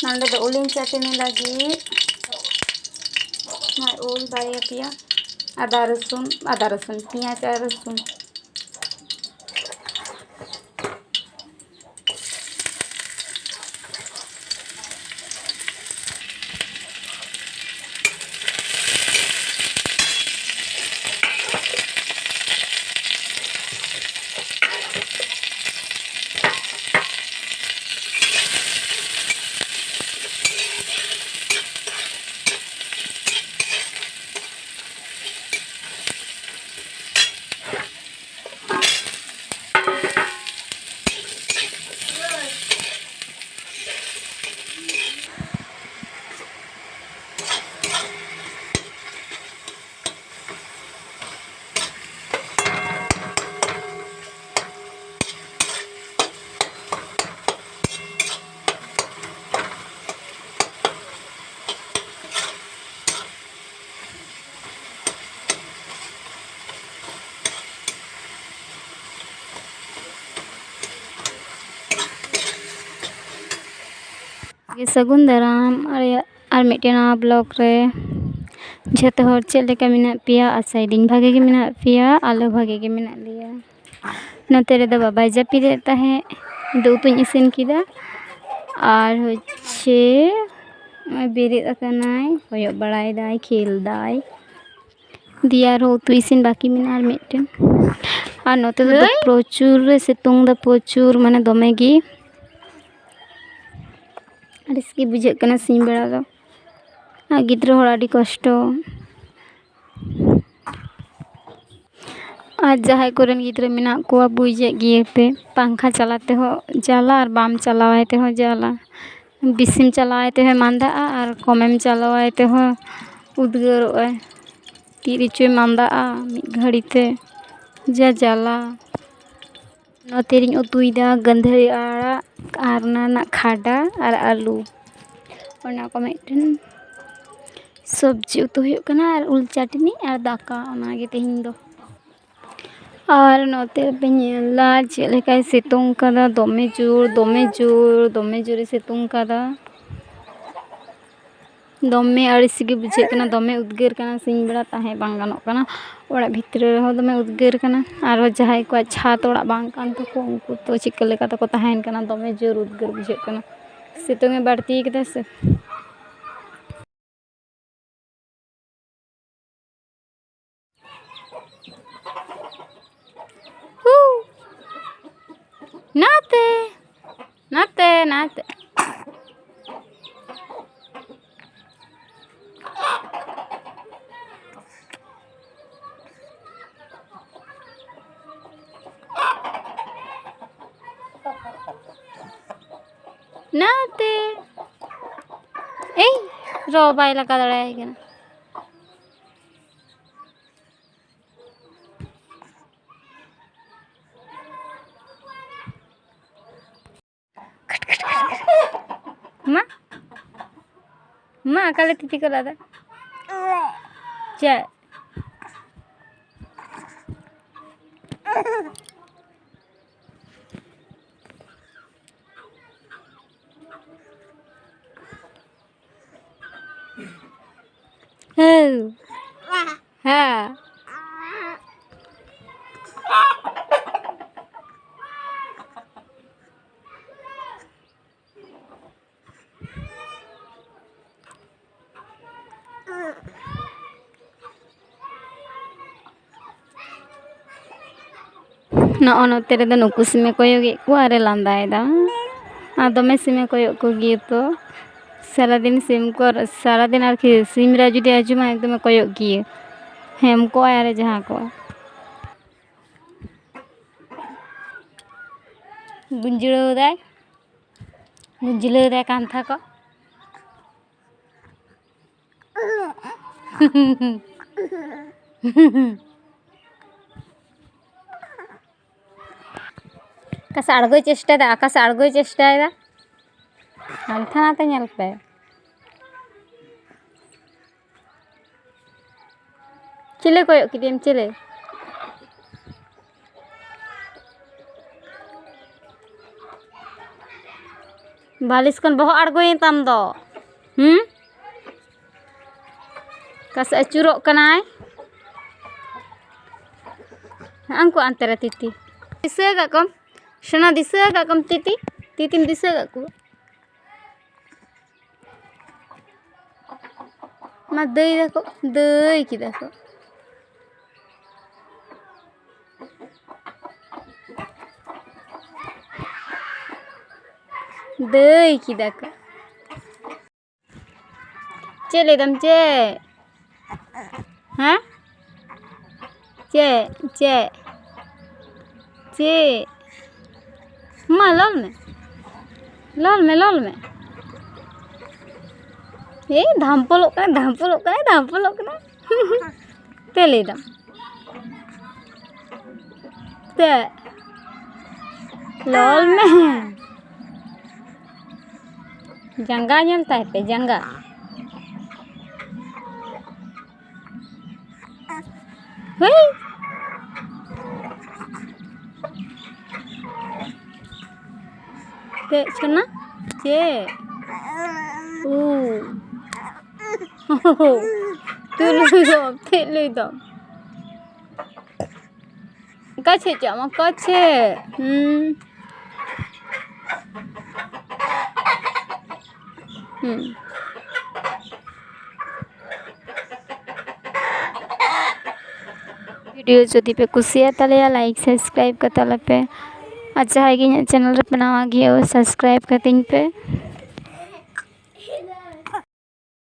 नंदे दो उलिन चटनी लगी उल बारिया पिया आदा रसुन पियाज और रसुन सगुन दाराम और मिट्टन ब्लॉग रे झोतो हर चेक लेका मेना पिया आसाइडिंग भागे के मेना पिया आलो भागे के मेना लिया नोते रे दो बाबाई जापिदे ताहे दो उतुኝ इसिन किदा और होच्छे बेरेद अकनाय होयग बड़ाय दाय खेल दाय दिया रो उतु इसिन बाकी मेना और मिट्टन और नोते दो प्रचुर सितुंग दा प्रचुर माने दोमेगी रिस्की बुझे कना सिंह बेड़ा दो गिद्रा हर आडी कष्ट आज जहां कोरेन गिद्रा मेना कोआ बुझे गिए पे पंखा चलाते हो जाला और बाम चलावाते हो जाला बिसिम चलावाते हो मांदा और कमेम चलावाते हो उद्गारोय तीरिचुय मांदा मिद घड़ीते जा जाला नोतेरिन उतुईदा गंधरी आड़ा और ना खाड़ा और आलू और को मिट्टन सब्जी उतु हुयुग कना और उल चटनी और दाका ओनागे तेहिं दो और नोते पे नेला चेलेकाय सितुंग कदा दोमे जोर सितुंग कदा दोमे अड़िसगे बुझे कना दोमे उद्गार कना सिंह बेड़ा ताहे बांग गानोग कना ओड़ा भितर रहो दोमे उद्गार कना और जहां को छात ओड़ा बांग कान तको उनको तो चिक्का लेका तको ताहेन कना दोमे जोर उद्गार बुझे कना सितुंग में बाड़ती कदा से नाते ए रो बाय लगा दड़ाय कना माँ काले तिथि को लादा जा हाँ नोते रे नुकु सिमे कोयोगे को आरे लांदायदा दमे सिमे कोयो को गिए तो सारा दिन आरखी सिम रे जुदी आजुमा एकदम कोयो गिए हेम को आरे जहां को गुंजलो दाय कांथा को आकाश आड़गोय चेष्टा आकाश आड़गोय चेष्टा हानथा नाते नेल पे चिले कोयो किदेम चिले बालिश कौन बहुत आड़गोयें ताम दो कस अचुरों कनाय अंको अंते रे तीती दिशा का कम शना दिशा का कम तीती तीतीम दिशा का को मा दई देखो दई की देखो दई की देखो चले दम चे हाँ चे चे चे मा लाल में लाल में ए धामपोलोक कना ते ले दम ते लाल में जंगा ñलता है पे जंगा ते चना चे ते ले दम काछे जामा काछे वीडियो जदि पे कुसिया तले लाइक सब्सक्राइब कर तले पे अच्छा है कि चैनल रे पे नवा गियो सब्सक्राइब कर तीन पे।